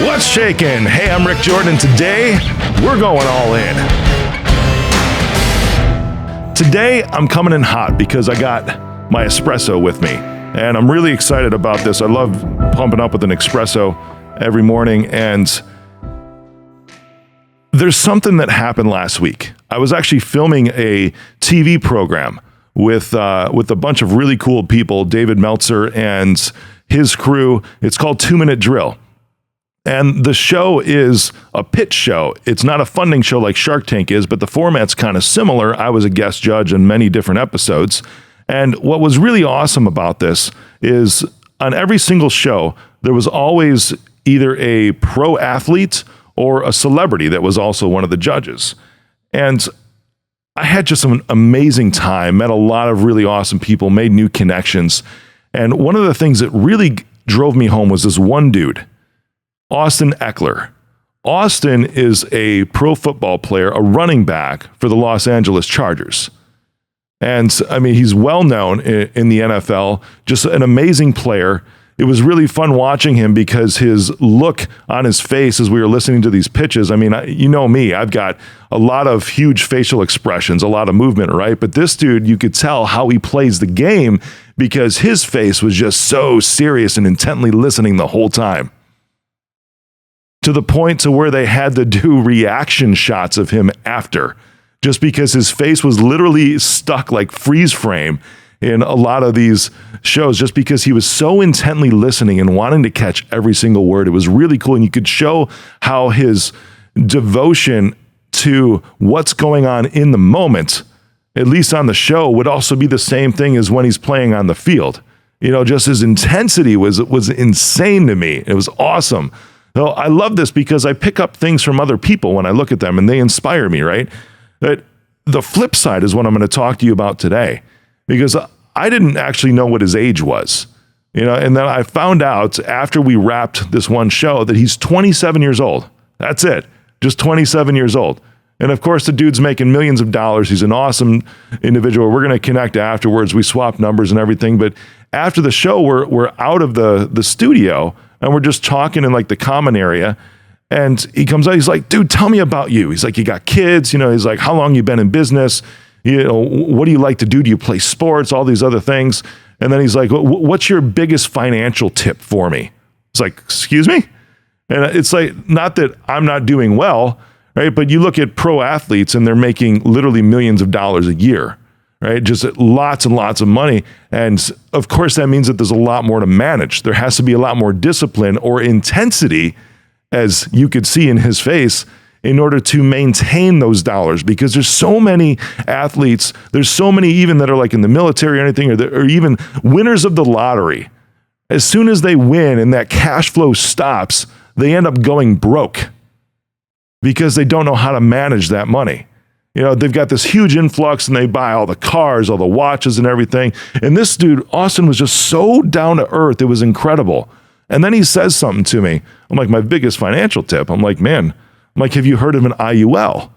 What's shaking? Hey, I'm Rick Jordan. Today, we're going all in. Today, I'm coming in hot because I got my espresso with me. And I'm really excited about this. I love pumping up with an espresso every morning. And there's something that happened last week. I was actually filming a TV program with a bunch of really cool people, David Meltzer and his crew. It's called 2 Minute Drill. And the show is a pitch show. It's not a funding show like Shark Tank is, but the format's kind of similar. I was a guest judge in many different episodes. And what was really awesome about this is on every single show, there was always either a pro athlete or a celebrity that was also one of the judges. And I had just an amazing time, met a lot of really awesome people, made new connections. And one of the things that really drove me home was this one dude, Austin Eckler. Austin is a pro football player, a running back for the Los Angeles Chargers. And I mean, he's well known in the NFL, just an amazing player. It was really fun watching him because his look on his face as we were listening to these pitches. I mean, you know me, I've got a lot of huge facial expressions, a lot of movement, right? But this dude, you could tell how he plays the game because his face was just so serious and intently listening the whole time. To the point to where they had to do reaction shots of him after, just because his face was literally stuck like freeze frame in a lot of these shows, just because he was so intently listening and wanting to catch every single word. It was really cool. And you could show how his devotion to what's going on in the moment, at least on the show, would also be the same thing as when he's playing on the field. You know, just his intensity was insane to me. It was awesome. So I love this because I pick up things from other people when I look at them and they inspire me, right? But the flip side is what I'm going to talk to you about today, because I didn't actually know what his age was, you know, and then I found out after we wrapped this one show that he's 27 years old. That's it. Just 27 years old. And of course, the dude's making millions of dollars. He's an awesome individual. We're going to connect afterwards. We swap numbers and everything. But after the show, we're out of the studio and we're just talking in like the common area. And he comes out, he's like, dude, tell me about you. He's like, you got kids, you know, he's like, how long you been in business? You know, what do you like to do? Do you play sports? All these other things. And then he's like, what's your biggest financial tip for me? It's like, excuse me? And it's like, not that I'm not doing well, right? But you look at pro athletes and they're making literally millions of dollars a year, right? Just lots and lots of money. And of course, that means that there's a lot more to manage. There has to be a lot more discipline or intensity, as you could see in his face, in order to maintain those dollars, because there's so many athletes, there's so many even that are like in the military or anything, or even winners of the lottery. As soon as they win and that cash flow stops, they end up going broke because they don't know how to manage that money. You know, they've got this huge influx and they buy all the cars, all the watches and everything. And this dude, Austin, was just so down to earth. It was incredible. And then he says something to me. I'm like, my biggest financial tip. I'm like, have you heard of an IUL?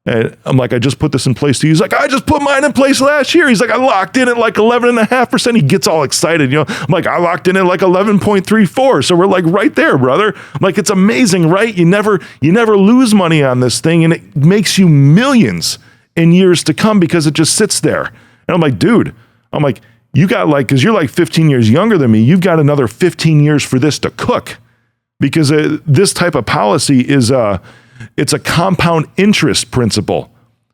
And I'm like, I just put this in place too. He's like, I just put mine in place last year. He's like, I locked in at like 11.5%. He gets all excited. You know, I'm like, I locked in at like 11.34. So we're like right there, brother. I'm like, it's amazing, right? You never lose money on this thing. And it makes you millions in years to come because it just sits there. And I'm like, dude, you got like, cause you're like 15 years younger than me. You've got another 15 years for this to cook, because this type of policy is it's a compound interest principle.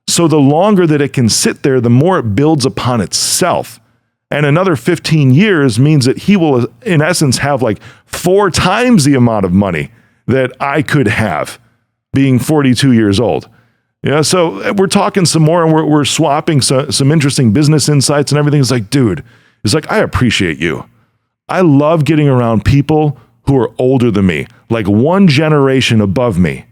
So the longer that it can sit there, the more it builds upon itself. And another 15 years means that he will, in essence, have like 4 times the amount of money that I could have being 42 years old. Yeah, so we're talking some more and we're swapping some interesting business insights and everything. It's like, dude, it's like, I appreciate you. I love getting around people who are older than me, like one generation above me,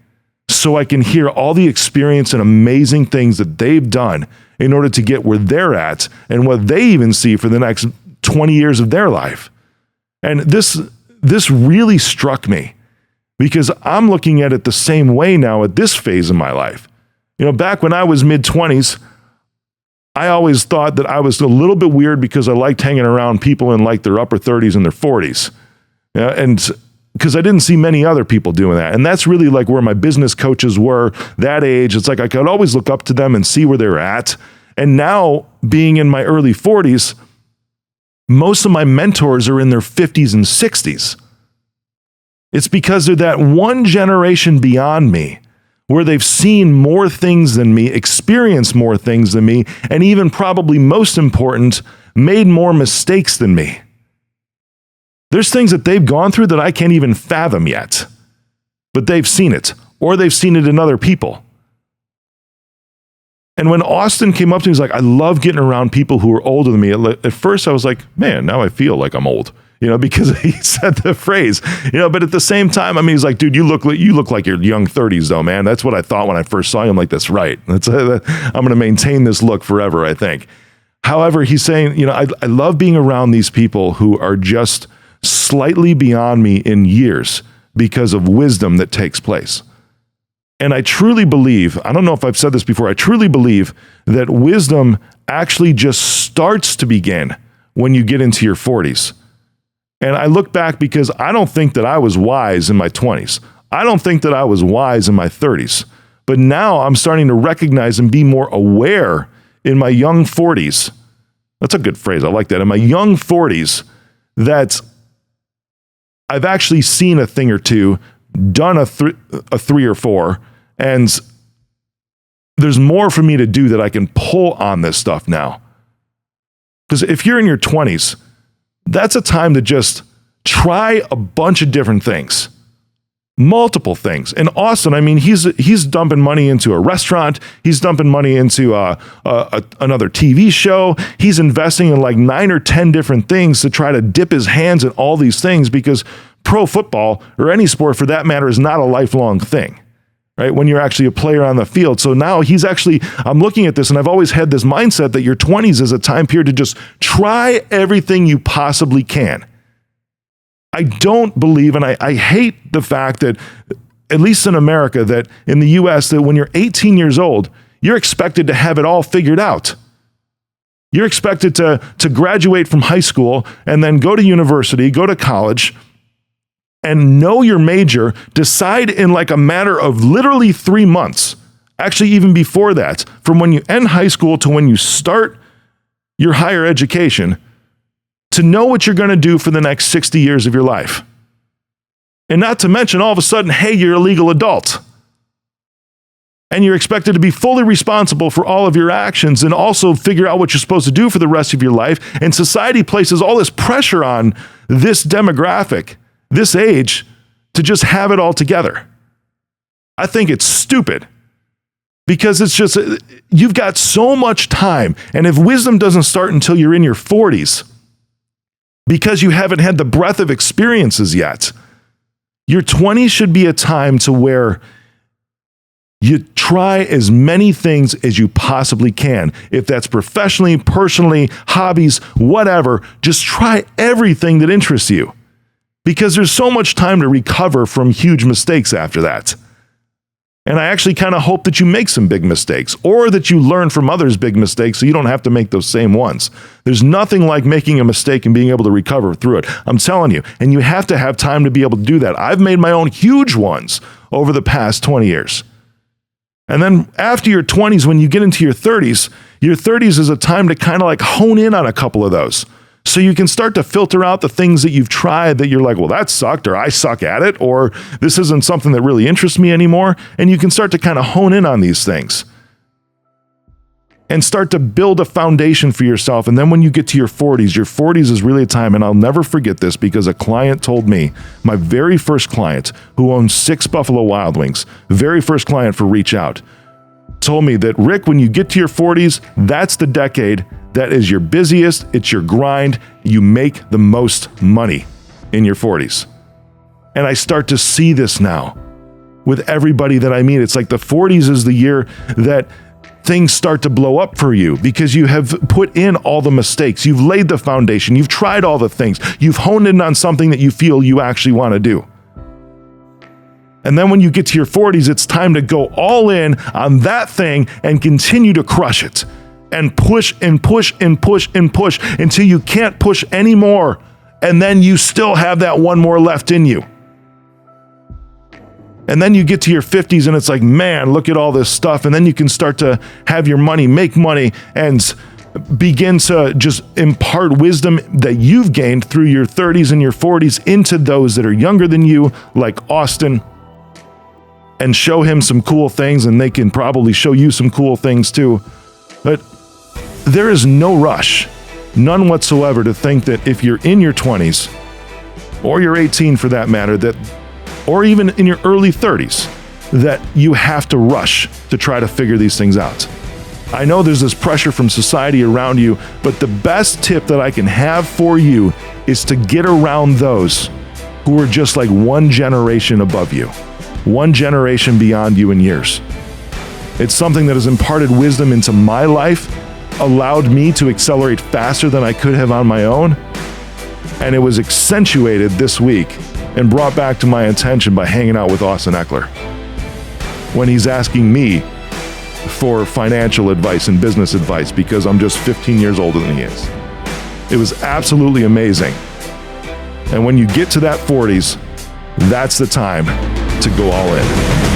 so I can hear all the experience and amazing things that they've done in order to get where they're at and what they even see for the next 20 years of their life. And this really struck me because I'm looking at it the same way now at this phase of my life. You know, back when I was mid-20s, I always thought that I was a little bit weird because I liked hanging around people in like their upper 30s and their 40s. And because I didn't see many other people doing that. And that's really like where my business coaches were that age. It's like I could always look up to them and see where they were at. And now, being in my early 40s, most of my mentors are in their 50s and 60s. It's because they're that one generation beyond me where they've seen more things than me, experienced more things than me, and even probably most important, made more mistakes than me. There's things that they've gone through that I can't even fathom yet, but they've seen it, or they've seen it in other people. And when Austin came up to me, he's like, I love getting around people who are older than me. At first I was like, man, now I feel like I'm old, because he said the phrase, but at the same time, I mean, he's like, dude, you look like your young 30s though, man. That's what I thought when I first saw you. I'm like, that's right. I'm going to maintain this look forever, I think. However, he's saying, I love being around these people who are just slightly beyond me in years because of wisdom that takes place. And I truly believe, I don't know if I've said this before, I truly believe that wisdom actually just starts to begin when you get into your 40s. And I look back because I don't think that I was wise in my 20s. I don't think that I was wise in my 30s. But now I'm starting to recognize and be more aware in my young 40s. That's a good phrase. I like that. In my young 40s, that I've actually seen a thing or two, done a three or four, and there's more for me to do that I can pull on this stuff now. Because if you're in your 20s, that's a time to just try a bunch of different things, multiple things. And Austin, I mean, he's dumping money into a restaurant. He's dumping money into another TV show. He's investing in like 9 or 10 different things to try to dip his hands in all these things, because pro football, or any sport for that matter, is not a lifelong thing, right? When you're actually a player on the field. So now I'm looking at this, and I've always had this mindset that your 20s is a time period to just try everything you possibly can. I don't believe, and I hate the fact that, at least in America, that in the US, that when you're 18 years old, you're expected to have it all figured out. You're expected to graduate from high school and then go to university, go to college, and know your major, decide in like a matter of literally 3 months, actually even before that, from when you end high school to when you start your higher education, to know what you're going to do for the next 60 years of your life. And not to mention, all of a sudden, hey, you're a legal adult. And you're expected to be fully responsible for all of your actions and also figure out what you're supposed to do for the rest of your life. And society places all this pressure on this demographic, this age, to just have it all together. I think it's stupid, because it's just, you've got so much time. And if wisdom doesn't start until you're in your 40s, because you haven't had the breadth of experiences yet, your 20s should be a time to where you try as many things as you possibly can. If that's professionally, personally, hobbies, whatever, just try everything that interests you, because there's so much time to recover from huge mistakes after that. And I actually kind of hope that you make some big mistakes, or that you learn from others' big mistakes so you don't have to make those same ones. There's nothing like making a mistake and being able to recover through it. I'm telling you, and you have to have time to be able to do that. I've made my own huge ones over the past 20 years. And then after your 20s, when you get into your 30s is a time to kind of like hone in on a couple of those. So you can start to filter out the things that you've tried that you're like, well, that sucked, or I suck at it, or this isn't something that really interests me anymore. And you can start to kind of hone in on these things and start to build a foundation for yourself. And then when you get to your 40s is really a time, and I'll never forget this, because a client told me, my very first client who owns 6 Buffalo Wild Wings, very first client for Reach Out, told me that, Rick, when you get to your 40s, that's the decade that is your busiest, it's your grind, you make the most money in your 40s. And I start to see this now with everybody that I meet. It's like the 40s is the year that things start to blow up for you, because you have put in all the mistakes. You've laid the foundation. You've tried all the things. You've honed in on something that you feel you actually want to do. And then when you get to your 40s, it's time to go all in on that thing and continue to crush it. And push and push and push and push until you can't push anymore. And then you still have that one more left in you. And then you get to your 50s and it's like, man, look at all this stuff. And then you can start to have your money, make money, and begin to just impart wisdom that you've gained through your 30s and your 40s into those that are younger than you, like Austin, and show him some cool things, and they can probably show you some cool things too. But there is no rush, none whatsoever, to think that if you're in your 20s, or you're 18 for that matter, or even in your early 30s, that you have to rush to try to figure these things out. I know there's this pressure from society around you, but the best tip that I can have for you is to get around those who are just like one generation above you, one generation beyond you in years. It's something that has imparted wisdom into my life, allowed me to accelerate faster than I could have on my own, and it was accentuated this week and brought back to my attention by hanging out with Austin Eckler when he's asking me for financial advice and business advice because I'm just 15 years older than he is. It was absolutely amazing. And when you get to that 40s, that's the time to go all in.